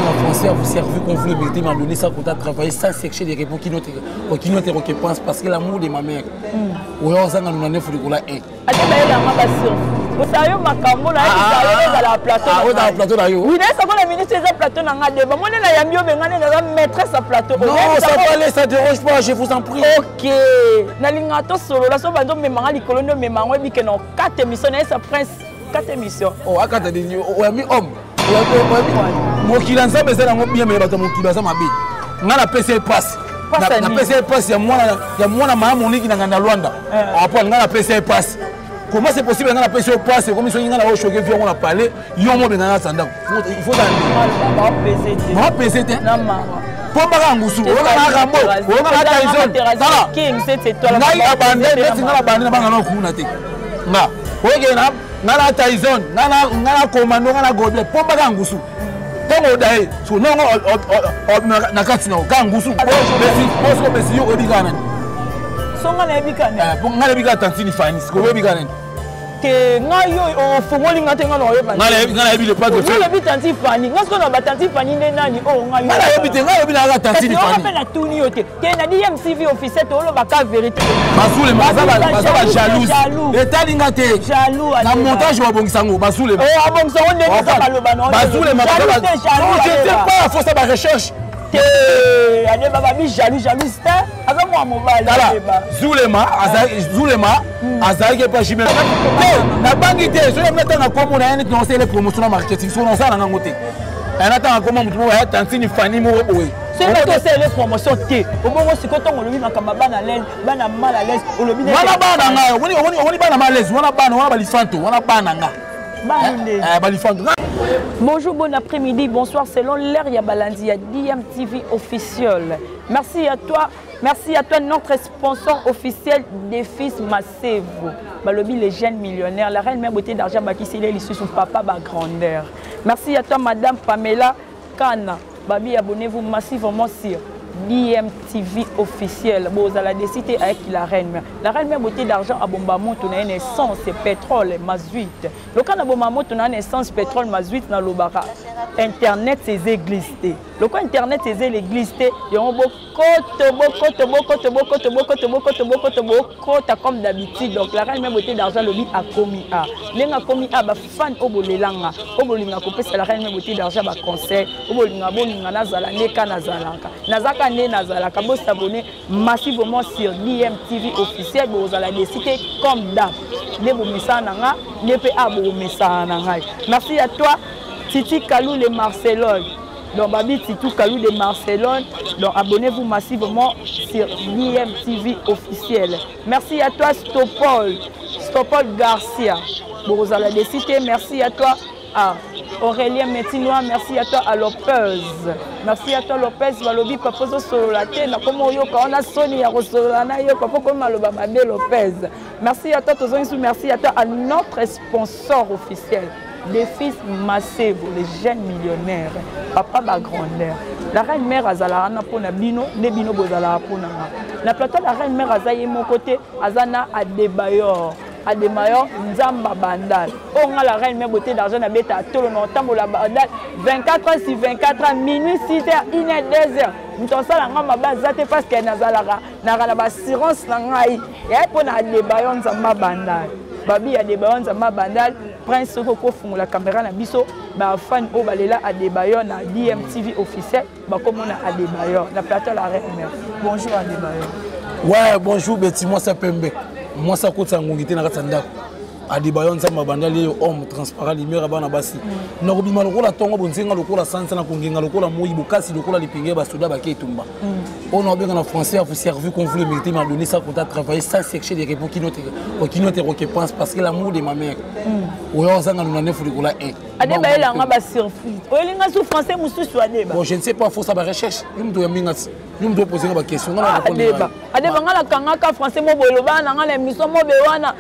en français, à vous servir comme vous le méritez, m'a donné ça pour travailler sans chercher des réponses qui n'ont pas pense parce que l'amour de ma mère. Oui, on s'en a donné pour le coup là. Vous savez, ma camoufle, dans la plateau. Ah, dans la plateau là. Oui, c'est bon, la ministre des plateaux dans la débat. Moi, il y a mieux, mais il y a maîtresse à plateau. Non, ça va aller, ça dérange pas, je vous en prie. Ok. Nalingato solo, la somme de mes marins, les coloniaux, mes marins, oui, que non, 4 émissions, ça prince 4 émissions. Oh, à 4 émissions, on a mis homme. Mon qui lance ça, mais c'est la mon bien, mais mon qui lance ma bille. On a la PC passe. La PC passe, il y a moi, la maman, mon qui n'a pas Luanda. Après, on a la PC passe. Comment c'est possible que la PC passe? Comme ils sont là, choqués, on a parlé, ils ont mis dans la sanda. Il faut aller. On va PC. Pour ma ngousu, on a la rambo, on a la Tyson. Ça King, c'est toi. On a la bande, c'est la bande, on a la kunate. Na, ok, na la Tyson, na la commando, na la gobelet. Pour ma ngousu. Tant d'ailleurs, so non, na katina, ngousu. Merci, yo obigana. Songa na ebikana. Pour ngala bigana tantini fanis, ko obigana. Que ngayo o fumoli ngatenga no yeba. Ngala ebi le pas de feu. Ngala bitanti fani. Ngasko na batanti fani nani o ngayo. Ngala ebi na tantini fani. Ngala na tuni yote. Que na DMCV officiel to lo baka vérité. Basule mazaba jalouse. État lingate. Jaloux. Na montage wa bongisango basule. Oh bongisango ndeni ça baloba non. Basule mazaba. Je sais pas, faut ça ba recherche. Allez baba bi jaloux c'est avec moi mobile Zulema azalaki pas chimé na bangi te so na tanga comme na yani non c'est les promotions marketing so non ça na ngote ana tanga comme mutu ya tantini fani mo boye c'est que c'est les promotions te au moment si quand on lobi makamba bana l'aise bana mal à l'aise on lobi wana bana nga oni bana mal à l'aise wana balifanto wana bana nga balifanto. Bonjour, bon après-midi, bonsoir. Selon l'ère Yabalandi, il y a DMTV officiel. Merci à toi, notre sponsor officiel des fils Massive. Balobi, les jeunes millionnaires, la reine mère beauté d'argent, Bakissi, il est issu son papa, ba grandeur. Merci à toi, madame Pamela Kana. Babi, abonnez-vous massivement sur DMTV officiel. Bon, vous allez décider avec la reine mère. La reine mère beauté d'argent à Bombamont, on a une essence, pétrole, mazuit. Le cas de Bombamont, on a une essence, pétrole, mazuit dans l'Obara. Internet, c'est glissé. Le cas Internet, c'est glissé. Il y a un beau comme d'habitude. Donc la reine mère beauté d'argent, le lit a commis à. L'un a commis à, fan au bolélanga. Au bolinga coupé, c'est la reine mère beauté d'argent, conseil. Au bolinga, nazala, neka nazalaka. Nazaka ne nazalaka, vous s'abonner massivement sur DMTV officiel. Vous allez décider comme d'hab. Ne vous mesananga, ne peut abou mesananga. Merci à toi, Titi Kalou les Marcelon. Donc, Babi Titi Kalou de Marcelon. Donc, abonnez-vous massivement sur DMTV officiel. Merci à toi, Stopol Garcia. Vous allez décider. Merci à toi, Aurélien Métinois, merci à toi à Lopez. Merci à toi Lopez, Valobi Papa Sololate, na comme on a Sony à Rosolana, Papa comme Malobamade Lopez. Merci à toi Tozonsu, merci à toi à notre sponsor officiel, les fils Massive, les jeunes millionnaires, Papa ba grandeur. La reine mère Azalana pour Nabino, Nebino Bozala pour Nama. La plateau la reine mère Azaye mon côté, Azana Adebayor. Ademayor Nzamba Bandal. On a la reine mère beauté d'argent à bêta à tout le monde. La bandal 24 heures sur 24 heures, minuit 6 heures, 1 heure, 2 heures. Nous sommes là, parce qu'elle n'a pas d'assurance. Et pour Ademayor Nzamba Bandal. Babi Ademayor Nzamba Bandal. Prince Soko Fungo la caméra na biso. Ba fan au balela Ademayor na DMTV officiel. Ba comme on a Ademayor. La plateau la reine mère. Bonjour Ademayor. Ouais, bonjour Betty, moi c'est Pembe. Moi ça coûte ngongité na katanda Ademayor Nzamba Bandali homme transparent lumière bana basi na kobima lokola tongo bonzenga lokola sansa na kongenga lokola moyi bokasi lokola lipinge basoda baketumba on a bien en français à vous servir comme vous le méritez m'a donné ça pour travailler sans chercher des réponses qui n'ont pense parce que l'amour de ma mère ou on s'en a donné pour lokola Ademayor la ngaba surprise olinga sous français mususu Adeba bon je ne sais pas faut ça ba recherche nous doit poser une question Adeba ngala kangaka français mo boloba na ngala émission mo bewana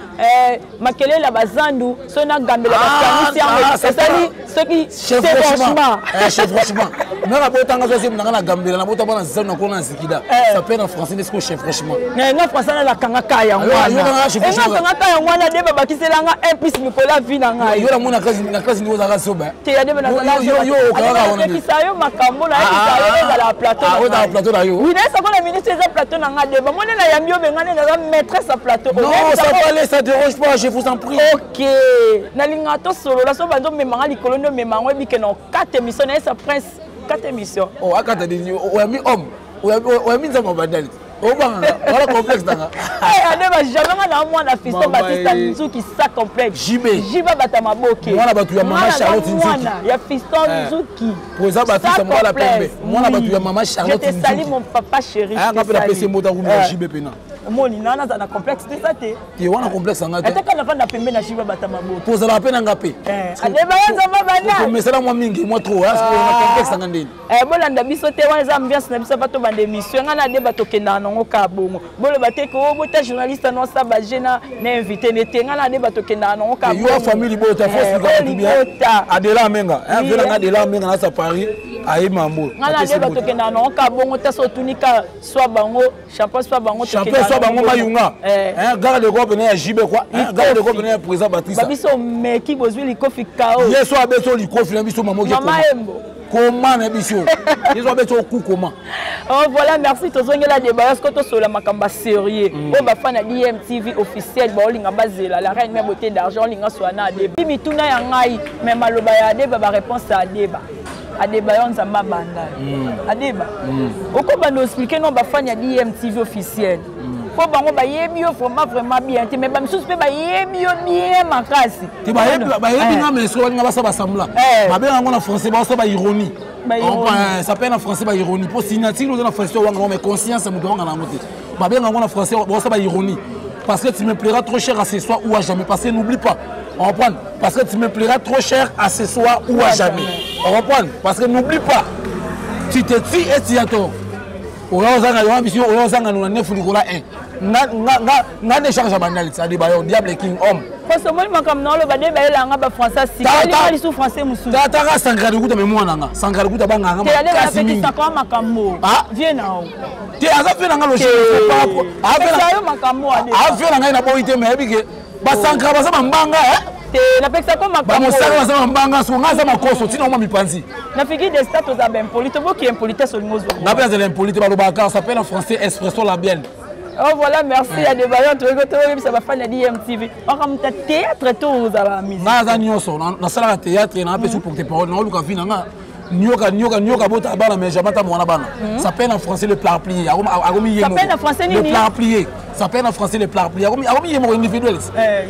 makele la bazandu sona gambela bakanisi yango esali ceux qui c'est franchement franchement Nana botanga so c'est nana gambela na bota bana zana ko na zikida. Ça peut en français n'est-ce que chef franchement. Na français na la kanga kaya ngwana. Na kanga kaya ngwana de baba kiselanga un plus mikola vi na ngai. Yo la mona na classe niveau za soba. Te ya de bana za. Yo kala wana. Kisayo makambo na kisayo za la plateau. Ah, on a plateau là yo. Oui, ça ko la ministre za plateau na nga de ba mona na yambio bengane na maîtresse à plateau. Non, ça va aller, ça dérange pas, je vous en prie. OK. Na lingato solo la so bando memanga likolo no memanga bi que non 4 émissions na sa prince 4 émissions. Oh, akata di o mi homme. O mi nzama badali. O banga, wala complexe danga. Eh, ane ba jamais na moi na Fiston Batista Nzuki ça complexe. Jiba batama boke. Mwana batu ya mama Charlotte Nzuki. Ya Fiston Nzuki. Poza Batista mwana pembe. Mwana batu ya mama Charlotte Nzuki. Je te salue mon papa chéri. Ah, ngapela PC mota kumela Jibe pena. Moni nana za na complexe te ça te. Ti wana complexe ngata. Ata kana fanda pembe na Jiba batama boke. Poza la pena ngape. Ane ba yanza mabana. Ko mesala mwa mingi mwa trop, hein, na complexe ngandeni. Bolanda biso te wana za ambiance na biso bato bande émission ngana de bato kenda nango ka bongo. Bolo bateke o bota journaliste no sa bajena na invité nete ngana de bato kenda nango ka bongo. Yo famille bota force ga tout bien. Adela Menga, hein, vela na Adela Menga na sa Paris, ayi mambo. Ngana de bato kenda nango ka bongo ta so tunika swa bango, champion swa bango to kenda. Champion swa bango mayunga. Hein, garde ko pene ya Jibe quoi. Hein, garde ko pene ya président Batista. Babiso meki bozwi likofi kao. Yeso abeso likofi na biso mamoki. Mama Embo. Comment na biso? Ils ont besoin coup comment? Oh voilà, merci tozongela débat parce que to sola makamba sérieux. O ba fana DMTV officiel ba olinga bazela la reine mère beauté d'argent linga soana débat. Mituna ya ngai mais maloba ya débat ba réponse à débat. A débat on zamba banda. A débat. Oko ba nous expliquer non ba fana DMTV officiel. Faut bango ba yebi vraiment bien mais ba misusu pe ba yebi bien makasi. Ti ba yebi na mais so nga ba sa basambla. Ba be ngo na français ba so ba ironie. Ça s'appelle en français ba ironie. Pour signature nous en français wanga mais conscience mu donga na moté. Ba be ngo na français ba so ba ironie. Parce que tu me plairas trop cher à ce soir ou à jamais. Parce que n'oublie pas. On reprend. Parce que tu me plairas trop cher à ce soir ou à jamais. On reprend. Parce que n'oublie pas. Tu te tues et tu as tort. Oyozanga yo ambition oyozanga na 9 likola 1 nga décharge bandali ça débat yo diable king homme parce que moi makam na lo ba débat elanga ba français si ali sous français musu tata ka sangara kuta me mwana nga sangara kuta banga nga kasi mingi ça comme makambo viens na o ti aza fe nga lo chez pas yo makambo a fe nga na boite me bike ba sangara ba sa mbanga te na pekisa ko makambo ba mosala ba sa mbanga so nga za makoso tina oma mipanzi na figi des status za ben polite boki impolite so ngozo na pesa de l'impolite ba lo ba ça s'appelle en français expression labienne. Oh voilà, merci à des variantes. Ça va faire la DMTV. On va faire théâtre tout à la mise. Naza nyoso, na sala théâtre na pesu pour tes paroles. Na luka vina nga nyoka bota bana mais jamata mwana bana. Ça s'appelle en français le plat plié. Ça s'appelle en français le plat plié. Ça s'appelle en français le plat plié. Agomi yemo individuel.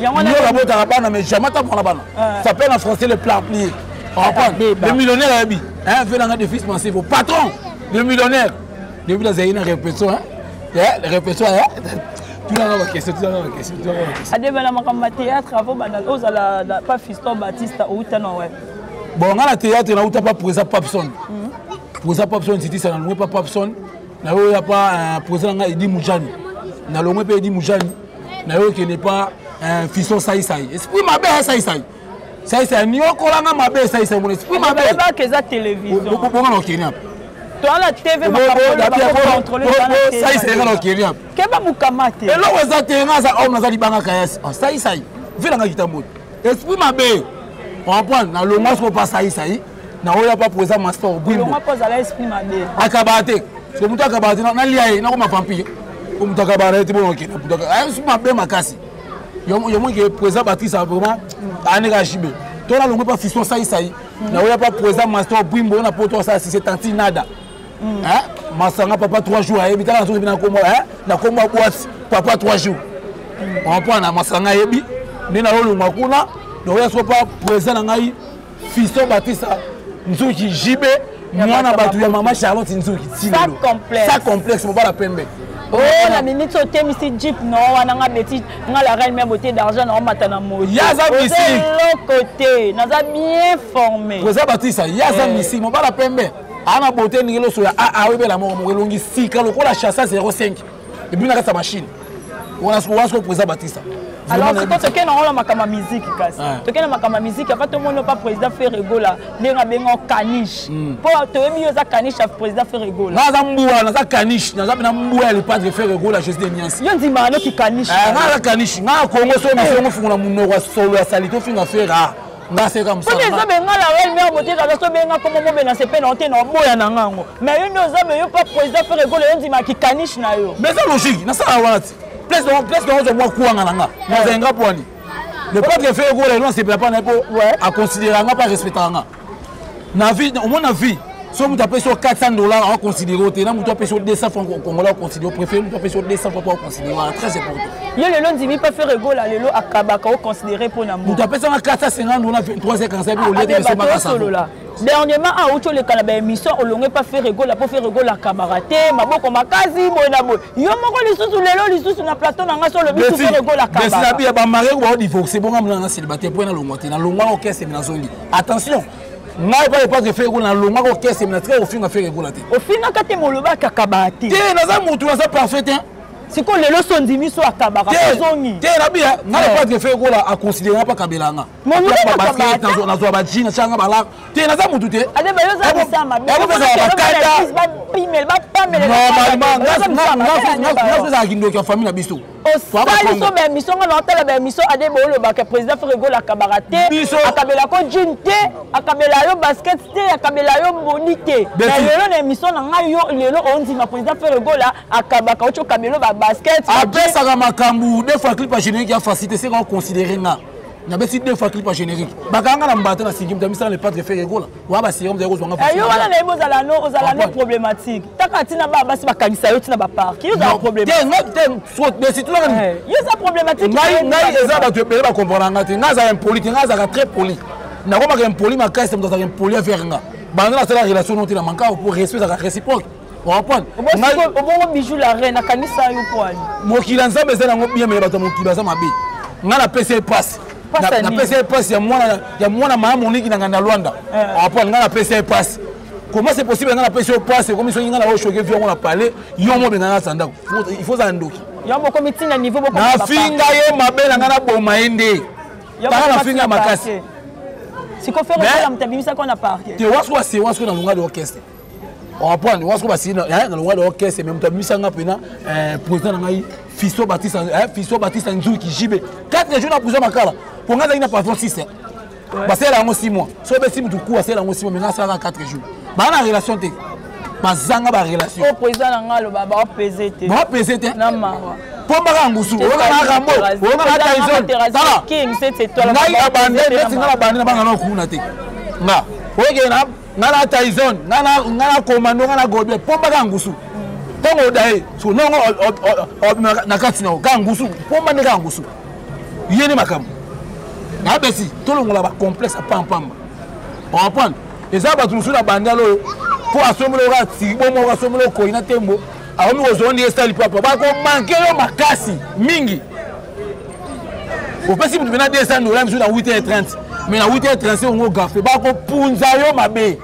Nyoka bota bana mais jamata mwana bana. Ça s'appelle en français le plat plié. On reprend. Le millionnaire Abi, hein, fait dans des fils pensés vos patrons. Le millionnaire. Depuis la Zaïna répétition hein. Les répétitions, tu n'as pas de question, tu n'as pas de question. Adébala makamba théâtre avant banal ozala pas Fiston Batista ou tano ouais. Bon, on a théâtre na uta pas président Papson. Président Papson c'était ça na pas Papson. Na yo ya pas président nga Edi Mujani. Na lomwe pe Edi Mujani. Na yo qui n'est pas Fiston Saïsaï. Esprit mabe Saïsaï. Saïsaï ni okolanga mabe Saïsaï mon esprit mabe. Pas que ça télévision. Bon on Kenya. Toi la TV ma contrôler ça c'est dans Kenya. Keba mukamate. Et là où ça tena ça on a libanga kayas. Saïsaï. Vela nga kitambo. Esprit mabe. On prend na le masque pas Saïsaï. Na oya pas président master Bwimbo. On pose à l'esprit mabe. Akabate. C'est mutu akabate na liaye na ko mapampi. Ko mutu akabate ti bon Kenya. Mutu akabate. Esprit mabe makasi. Yo mo ke président Batista vraiment aneka chibe. Toi là on pas Fiston Saïsaï. Na oya pas président master Bwimbo na poto ça c'est tanti nada. Hein? Masanga papa 3 jours yebi tala nzo bina kombo hein na kombo boîte papa 3 jours. On prend na masanga yebi ni na lolu makuna no ya so pas président ngai Fiston Batista Nzuki Jibe mwana batu ya mama Charlotte Nzuki Tinelo. Ça complexe pour pas la pembe. Oh la minute au thème ici Jeep non wana nga beti nga la reine mère beauté d'argent na matana mo. Yaza misi l'autre côté naza bien formé. Président Batista yaza misi mo pas la pembe. Ana beauté ngelo so ya awe la mort ngolongi sika lokola chassa 05 et puis na sa machine on a ce président Batista alors c'est quand tu es dans la musique tu es dans la musique après tout le monde pas président fait rigola nenga benga caniche pour te mieux za caniche président fait rigola na mbua na za caniche na za na mbua le padre fait rigola juste des niances yo ndima no ki caniche na caniche na Congo so misongo fungula munoko solo ya salito finga fera nga c'est comme ça pour les hommes nga la reine mère beauté ka so benga comme mo bena se pe na te na boya na ngango mais yo nos hommes yo pas président fait rigola yo ndima ki caniche na yo mais c'est logique na ça wati plus de moi kuanga nanga na zenga poni le padre fait rigola non c'est pas pour à considérer nga pas respecter nga na vie au moins na vie si on tape sur $400 on considère autant na muto sur 200 francs congolais on considère préféré muto sur 200 francs pour considérer très important yo le long dimi pas faire rigola le lo akabaka on considérer pour na muto tape sur $450 23,55 pour le de ma casa dernièrement a auto le kala ba émission on longe pas faire rigola pour faire rigola kabarate maboko makazi bona boy yo moko lisusu lelo lisusu na plateau na ngaso le bitu faire rigola kabara mais si na ba marié ko divorcer bon ngam na célibataire pour na longote na longwa o kese na zoli attention ngai pas de faire na longa ko kese na très au fin faire rigola te au fin ka te moloba ka kabati te na za mutu na za parfait hein siko lelo so ndimi so akabaka zongi te na bia ngai pas de faire rigola a considérer pas kabelanga mon basket na zo ba jina changa bala te na za mutu te ade ba yo za bisama ba pimel ba pamel normalement ngai za kindo ka famille na biso osali so ba mission na hôtel ba mission ade ba lo ba ka président fait rigola kabarate akabela ko jean te akabela yo basket te akabela yo bonité lelo na mission na ngai yo lelo ondi ma président fait rigola akabaka ocho kabelo ba basket apesaka makambu deux fois clip générique ya facilité c'est qu'on considérer nga na besi deux fois clip générique bakanga na mbata na singi mtamisa le padre fait rigola wa ba sirom za kozwanga yo wana na ibo ozala no problématique taka tina ba basi bakangisa yo tina ba park yo za problématique so de situla yo za problématique ngai eza ba te pele ba comprendre nga te nga za impoli te nga za très poli na ko maka impoli makasi mto za impoli vers nga banda na sala relation non te na manka pour respect za réciproque on reprend au bon bijou la reine akanisa yo poani mokila nzambe eza nango bien mais bato mokila za mabe nga na PC passe na PC passe ya mwana mama moniki na nganda Luanda on reprend nga na PC passe comment c'est possible nga na PC passe comme ils sont nga na choquer vieux on a parlé yo mo benga na sanda il faut ça ndoki yo mo comité na niveau boko na finga yo mabe na nga na boma ende ta na finga makasi siko faire la mtabimisa ko na parquet te wasko na lunga de orchestre on va prendre wasko basi na lunga de orchestre même mtabimisa nga pena président ngai Fiso Baptiste Nzuki Jibe 4 jours na pouza makala pour nga ina patron 6 basi la ngo 6 mois so be simu tuku basi la ngo 6 mois mais nga sala 4 jours ba na relation te bazanga ba relation o président na ngalo baba o PZT ba PZT na mawa pomba ka ngusu o na rambo o na Tyson sala king c'est toi la ngai abande beti ngala bande na banga no kuna te nga oge na ngala Tyson ngala commando ngala gobe pomba ka ngusu tongo dai so nongo na kati na ka ngusu pomba ne ka ngusu yene makam na besi tolongola ba complexe pam on va prendre les abatu musuna bandalo pour assomelo ka tibo mo ka assomelo ko ina tembo aomi ozondi style papa ba ko manke yo makasi mingi au possible de venir $200 musuna 8h30 mais na 8h30 on go gafé ba ko punza yo mabe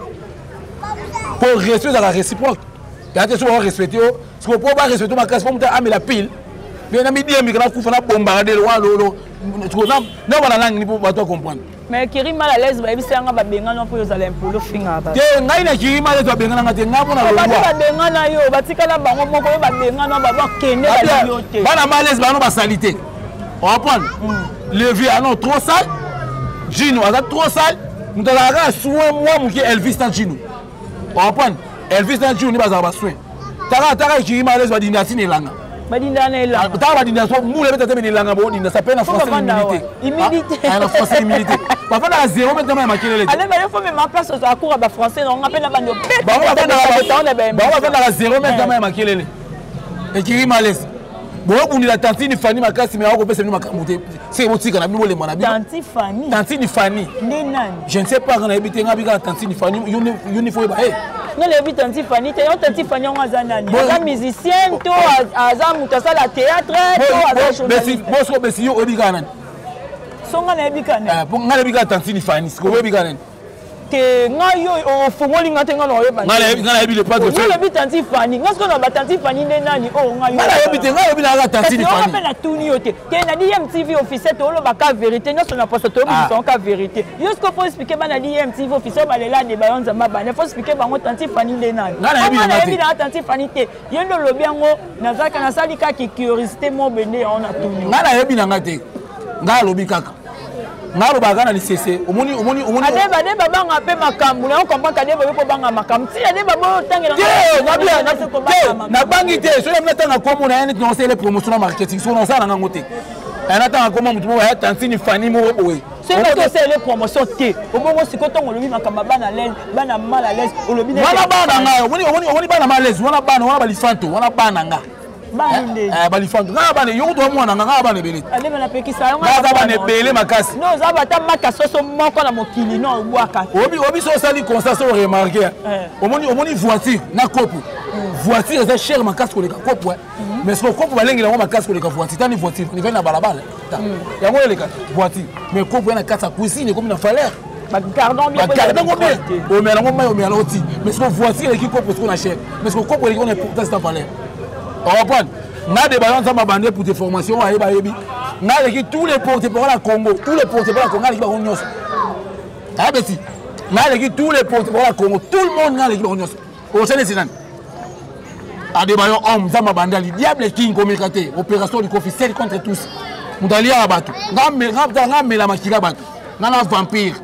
pour respecter la réciproque et attention on respecter parce que pour pas respecter ma casse pour me amener la pile bien na midi mi kana kufa na bombarder le wa lolo tu na wana langue ni pour pas comprendre mais Kiri mal à l'aise ba ebisanga ba benga no po yo zala impolo finga ba te ngai na Kiri mal to benga na te ngabo na lolo ba benga na yo batikala bango moko ba benga no ba ba kende ba yo te bana malaise ba no ba salité on va prendre le vieux non trop sale Gino a trop sale mutala soin moi muki Elvis na Gino on va prendre Elvis na Gino ni ba za ba soin taka Kiri mal ba dinasine langa badinda na elanga ta badinda so mule beta tebe langa bo dinda ça peine en français humilité en français humilité papa na zéro maintenant makelele allez ba yo faut même en place à cours ba français on appelle na bando ba on va faire la zéro maintenant makelele et Kiri malaise bo bundi la tantine Fanny makasi mais ako pesa ni makamuté c'est botika na bino le mona bino tantine Fanny ni nani je ne sais pas quand habiter ngabika tantine Fanny uniforme ba non les habitants Tiffany te yon Tiffany on a nani aza musicien to aza mutasa la théâtre to aza journaliste bosko besi yo obika nani songa na ebika nani pour ngale bika tantine Fanny ko obika nani te ngayo ofungoli ngate ngana oyeba ngana yebi le pas de faire ngana tanti fani ngasko na batanti fani ndenani ngayo ngana yebi te ngayo bina ga tanti fani on na tuni yote te na DMTV officiel to lo baka vérité ngaso na poste to bi ka vérité yosko faut expliquer bana DMTV officiel balela de bayonza mabana faut expliquer bango tanti fani ndenani ngana yebi na tanti fani te yendo lobi yango nazaka na salika ki curiosité mo bende on a tuni ngana yebi na ngate ngala lobi kaka ngalo bagana lisese omoni ade banga pe makambu na comprend ka deba ko banga makambu ti ade babo tangela na bangi te so na tanga komo na yani non c'est les promotions na marketing so non ça na ngote na tanga komo mutu wa tantini fani mo boye c'est que c'est les promotions te obongo sikoto ngolobi makamba bana l'aise bana mal à l'aise olobi ne wana bana nga omoni bana mal à l'aise wana bana balifanto wana bana nga balifanto nga bana yo to mwana nga bana belé ale bana pekisa yo nga bana belé makasi non za bata makasoso moko na mokili non obwaka obi so sali constat so remarquer omoni voiture na kopo voiture c'est cher makasi ko le kopo mais ce kopo balengi na makasi ko le voiture tani voiture ni vena balabala yango le voiture mais kopo na kasa cuisine comme na valeur gardons bien o mais nango mai o mais aloti mais ce voiture qui kopo ce qu'on a cher mais ce kopo on est pourtant c'est en valeur on va prendre na de balance ma bande pour des formations ayeba yebi na qui tous les porte-parole à Congo tous les porte-parole à Congo qui ba nyos ah beti na qui tous les porte-parole à Congo tout le monde na qui ba nyos o sene sinan adebayo homme za ma bande ali diable king communicateur opération de officiel contre tous mudali ya bato ngambe la makila bato na vampire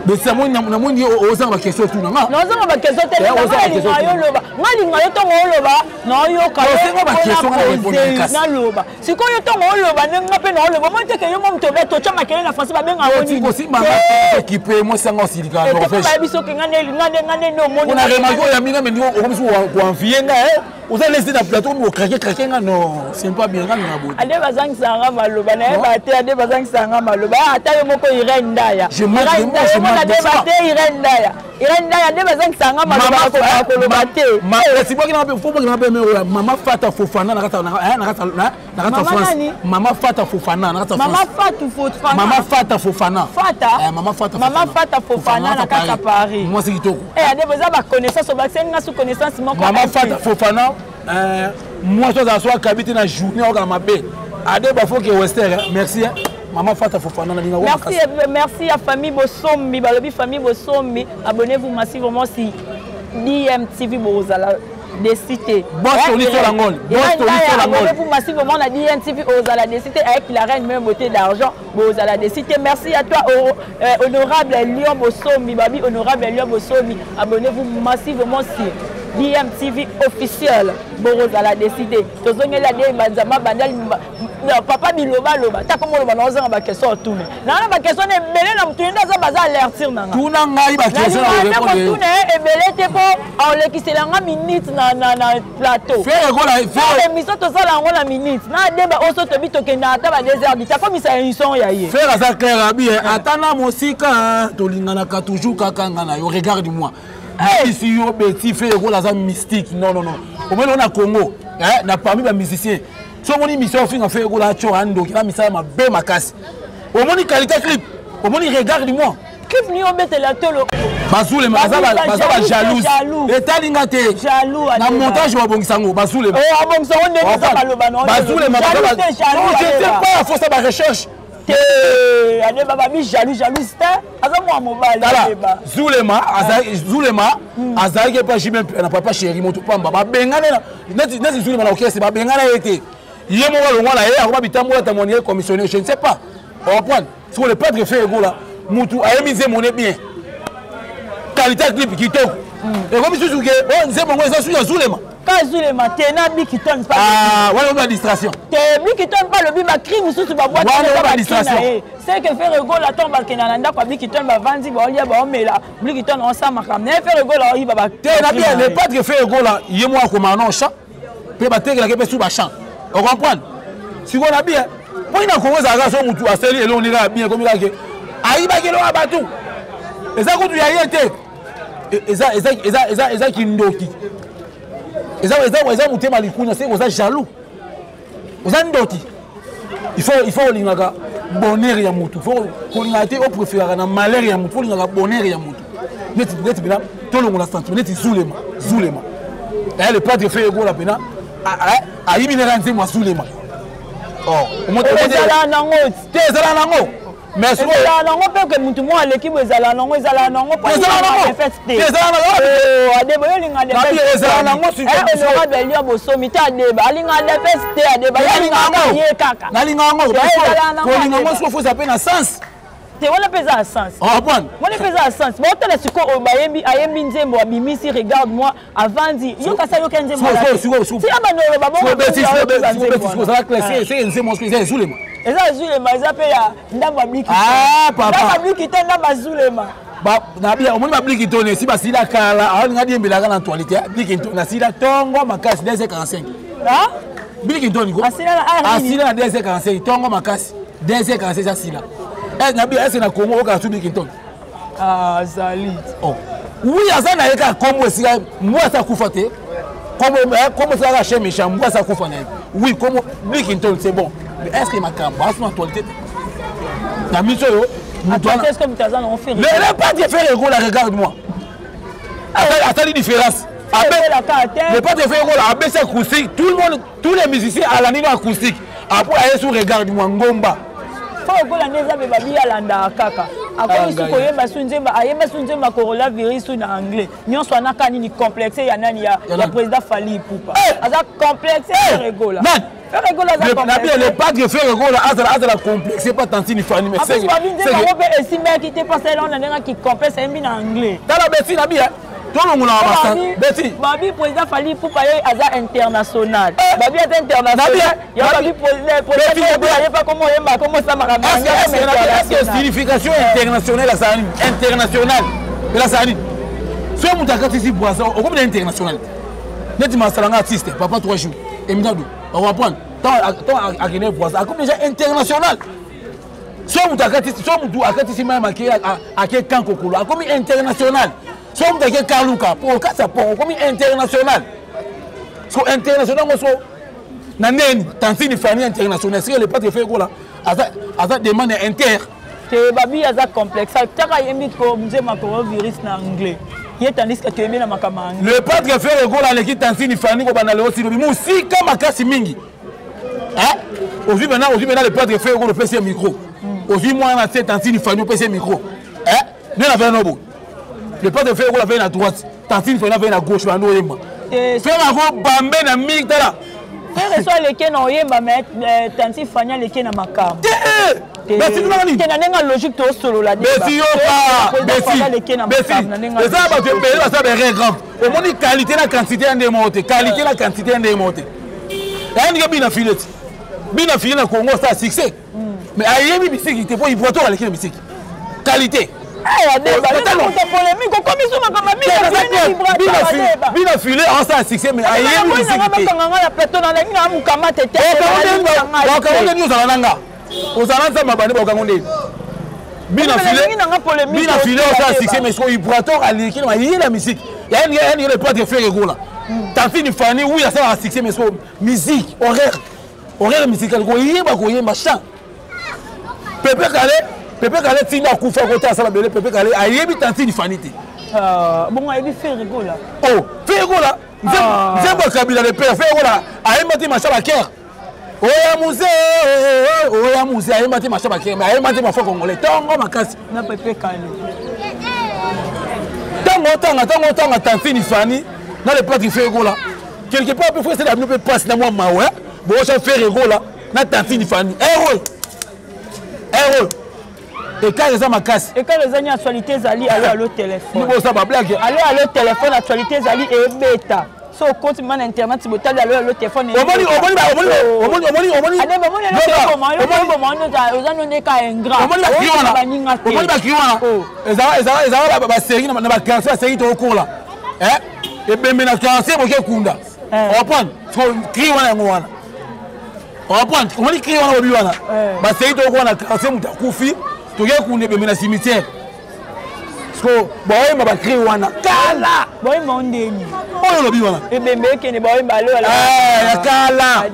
mais c'est moi na moi oza ba question tout nga non oza ba question te yo loba ngalinga yo tongo loba na yo ka na loba sikoyo tongo loba nga pe na loba mo te ke yo mo mtobe to chama kele na français ba benga woni ko si mama équipé moi sanga silika no fait ba biso ke ngane no mo na remarque ya minga mendio o komisi ko enfier nga vous allez laisser dans le plateau mo craquer nga non c'est pas bien nga na bo ade bazang sanga maloba na ba te ade bazang sanga maloba ata yo moko irenda ya je marque Irenda ndeba zangisanga maloba ko bate si boki na faut boki na be mama fata fofana na kata France mama fata fofana na kata France mama fata fofana mama fata fofana na kata Paris moi c'est kitoko ndeba za ba connaissance ba senga sous connaissance moko mama fata fofana moi je dois soit habiter na journée au Gamabé adeba faut que Western merci Maman Fata Fofana na linga merci à famille Bosombi balobi famille Bosombi abonnez-vous massivement si DMTV Bozala des cités abonnez-vous massivement à DMTV Bozala des cités avec la reine même beauté d'argent Bozala des cités merci à toi honorable Lion Bosombi babi honorable Lion Bosombi abonnez-vous massivement si DMTV officiel Bozala des cités tozongela de banzama bandali papa biloba loba ta comme loba na ozanga ba question tourner na ba question e belé na mutu ndaza baza alertir nanga tuna ngai ba question na répondre tourner e belé te po on le kiselanga minute na plateau faire émission to sala ngo la minute na deba oso to bitokenda ata ba 2 heures ta comme ça émission ya ye faire ça clair abi atana mosika to lingana ka toujours kakanga na yo regarde moi ici yo beti faire ko la za mystique non au moins on a Congo na parmi ba musiciens so moni mission finga fait ko la chora ndo kila misala mabe makasi au moni qualité clip au moni regarde moi clip ni obete la tolo bazule bazaba jalouse etalinga te jaloux na montage wa bongisango bazule abongisango ndenge za baloba non bazule bazaba je sais pas faut ça ba recherche ane baba bi jaloux c'était aza moi mobile ba zulema azaki pas jimé na papa chéri moto pamba ba bengana neti zulema na okese ba bengana ete yé mo lo ngala ye akoba bitambola tamonier commissionnaire je ne sais pas on va prendre sur le pâtre fait ego là mutu ayemize moné bien qualité clip kitoko et comme sous que on sait bon ça sur zulema Kazulema tena bikiton pas voilà une distraction te bikiton pas le bima crime sous ba boîte voilà distraction c'est que faire ego la tombe bakena nda kwa bikiton ba vandi ba olia ba omela bikiton on sa makam faire ego la iba ba te na bien le pas que faire ego là yé moi comme un champ pe ba teke la ke pe sous ba champ on comprend si on a bien pour ina ko za ga so mutu aseli elo ni ga bien comme il a que ayi ba kelo abatu eza ko tu ya yete eza kindoki eza mutema likunya c'est oza jaloux oza ndoti il faut lingaka bonheur ya mutu faut kolinga te o préférer na malheur ya mutu faut lingaka bonheur ya mutu net bina tolongo la sentiment net zulema et le patre fait ego la pena ayibi na nze mwa zulema oh moto ezala nango mais so ezala nango pe que mutu mo aleki bo ezala nango po ezala nango adeba yo linga de ezala nango si ezala belio bo somi ta adeba linga de feste adeba linga ye kaka na linga ngo ko linga ngo so faut ça peine sens te wala pesa sens ah bon wala pesa sens ba tala siko o ayembi nzembo abimisi regarde moi avant dit yo kasa yo kenze mo si abano ba bon ça classé c'est nzembo c'est zulema eza zulema eza pe ya ndamba bliki ah papa ndamba bliki te ndamba zulema ba na bia omoni ba bliki tone si ba sila kala a ngadi embelaka na toilette bliki tone na sila tongo makasi 2h45 ah bliki tone ko asila na 2h45 tongo makasi 2h45 ça sila na bia ese na Congo ka su bliki tone ah zali oh oui azana yeka kombo sika moi ça kufa te comme ça la chez méchant moi ça kufa na oui comme bliki tone c'est bon. Mais est-ce que ma campagne est en actualité? La mission, qu'est-ce que Mutazan ont fait? Mais pas de faire le regarde-moi. Attends la différence. Le pas de faire le ABC acoustique, tout le monde, tous les musiciens à la niveau acoustique. Après, aller sur regarde-moi, Ngomba. Faut que la neza be babi alanda kaka. Ako isu koyeba sunzemba ayeba sunzemba coronavirus na anglais. Nyonso anaka nini complexe ya nani ya président Fally Ipupa. Aza complexe regola. Le pas de faire regola azala complexe pas tant ni Fally mais c'est que esime qui te passé là on a qui complexe en anglais. Dans la Betty na bien. Betty. Babi président Fally Ipupa aza international. Babi est international. Ya babi président pas comment ça marche. Est-ce que signification internationale à ça international la sani. So mutaka tisi boisson au comme international. Net masalanga artiste papa 3 jours. Eminado. On va prendre tant à Guinée boisson comme déjà international. So mutaka tisi so mutu akatisi même à quel camp kokolo comme international. So mutaka Kaluka pour kasa pour comme international. So international so na neni tantini fani international c'est le pas de faire là asa demande inter que babi aza complexe taka yembi ko mzema coronavirus na anglais ye tandis que tu aimé na makama anglais le pas de faire là l'équipe tantini fani ko bana le aussi musika makasi mingi hein aujourd'hui maintenant le pas de faire le PC micro aujourd'hui moi na c'est tantini fani PC micro hein nous avons un obo le pas de faire la veille à droite tantini fani veille à gauche na no yemba faire la bambe na mingi tala frère soit lesquels non yemba mais tanti fanya lesquels na makam mais c'est nani tena nenga logique to solo la mais si yo pas mais ça va te payer ça des grave au moins qualité la quantité en démonter qualité la quantité en démonter et on bina filet na Congo ça succès mais ayemi bisiki te faut ivoto avec les bisiki qualité bina filé en ça succès mais ayemi bisiki ozalanza mabane bakangonde bina filé ça succès mais so ibrator aliki na yela musique yani le pas de faire regola tantini fani oui ça a succès mais so musique horaire musical ko yemba chant Pepe Kale tinda kufa kota sala bele Pepe Kale ayebi tantini fani te bon ayebi faire regola oh faire regola nzembo kabila le père faire regola ayemba ti machaba ker Oya musée ayemba ti machaba ker mais ayemba ti mafoko ngole tongo makasi na Pepe Kale tango tantini fani na le pas qui fait regola quelque part peut faire c'est la peut passe na moi mawe bon ça faire regola na tantini fani héros et quand les ma casse et quand les amis actualité zali allo téléphone nous ça ba blague allo téléphone actualité zali et bêta so compte man internet si botal allo téléphone omoni ba série na ba cancer série to kola et bembe na cancer boke kunda on prend cri wana ngwana on prend omoni cri wana obi wana ba série to kola cancer mutakufi toke kunde bembe na cimetière so boye ba cri wana kala boye mondeni oyo lobi wana ebembe kene boye mbalo ya kala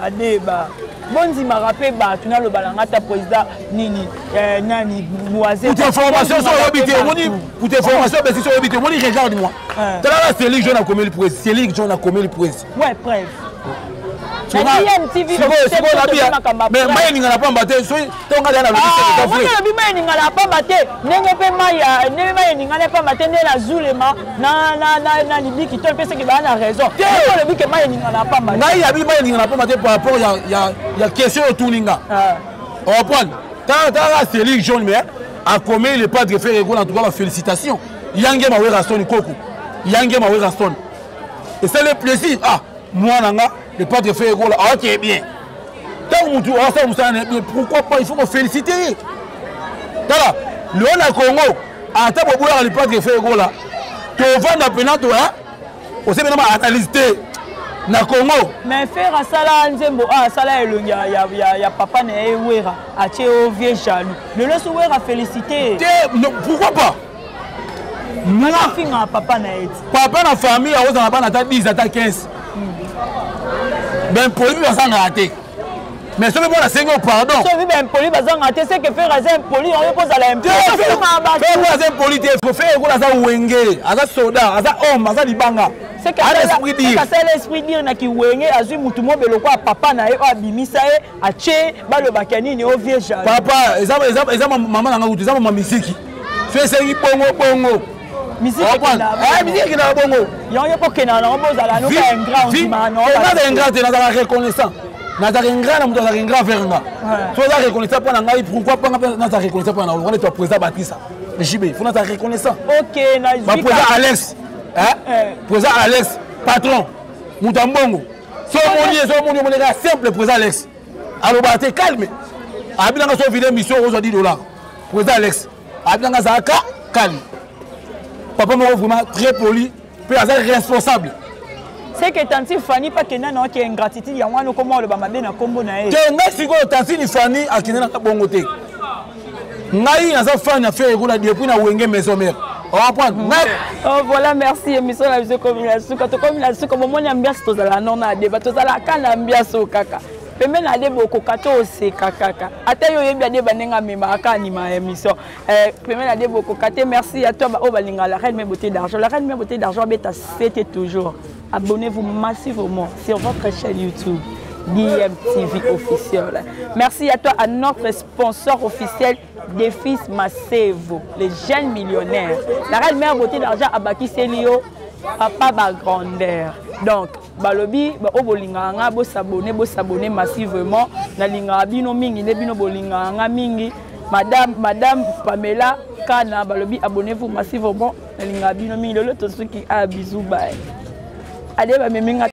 adeba bonzi ma rappel ba tuna lo balanga ta président nini nani boisé pour information sur habité pour information ben sur habité moi regarde moi tu là c'est lui jeune a commis le presse c'est lui jeune a commis le presse ouais preuve mais mais ninga na pamba te so tonga na lobi c'est moi lobi mais ninga na pamba te ndenge pe maya ndenge mai ninga na pamba te na zulema na libiki to pesa ki ba na raison to lobi ke mai ninga na pamba ngai ya bi mai ninga na pamba te par rapport ya question autour ninga on prend ta c'est lui jeune mais a commis le pas de faire en tout cas félicitations yange mawe raston koko yange mawe raston et c'est le plaisir moi nanga le pas de faire gros là ok bien tant que ça pourquoi pas il faut me féliciter voilà le on a Congo à ta bobo le pas de faire gros là tu vas na penant toi on sait maintenant analyser na Congo mais faire sala nzembo sala elongi ya papa na ewera a tie au vieux jaloux le laisse wera féliciter pourquoi pas moi finga papa na eti papa na famille a oza na bana ta 10 ata 15 ben poli bazanga raté mais ce que moi la seigneur pardon so vi ben poli bazanga raté c'est que faire un poli on pose à l'impôt faire un poli il faut faire ko za wenge aza soda aza homme aza libanga c'est que c'est l'esprit dire na ki wenge azui mutu mo beloko papa na e abimisa e ache balo bakanini o vieux jaloux papa eza maman na ngutu eza maman misiki so c'est bongo musique na bongo yo po kena na boza la no un grand dimano un grand na reconnaissant na za grand na muto za grand veranga so za reconnaissant pour na ngai pourquoi pas na za reconnaissant pour na on est président Batissa JB faut na za reconnaissant OK na président Alex président Alex patron Mutambongo so moni mon gars simple président Alex alors baté calme abinanga so vidéo mission aujourd'hui $, président Alex abinanga za calme. Papa m'a vraiment très poli, puis responsable. C'est que Tanti Fanny pas qu'il y a une ingratitude, il y a un comment le bamabé na combo na e. Que merci go Tanti Fanny a qui na bongo te. Ngai na za fan na faire roula depuis na wenge maison mère. On va prendre. Oh voilà, merci émission la musique communication. Quand communication comme moi ambiance to za la non na débat to za la kana ambiance au kaka. Pembe na de boko kato se kakaka ata yo yebi ade banenga mema aka ni ma émission pembe na de boko kate merci à toi o balinga la reine beauté d'argent beta c'était toujours abonnez-vous massivement sur votre chaîne YouTube DMTV officiel. Merci à toi à notre sponsor officiel des fils Massevo les jeunes millionnaires la reine mère beauté d'argent abaki selio papa ba grandeur donc balobi ba obolinga nga bo s'abonner massivement na linga bino mingi ne bino bolinga nga mingi madame Pamela Kana balobi abonnez-vous massivement na linga bino mingi lolo to suki a bisou bye allez ba meminga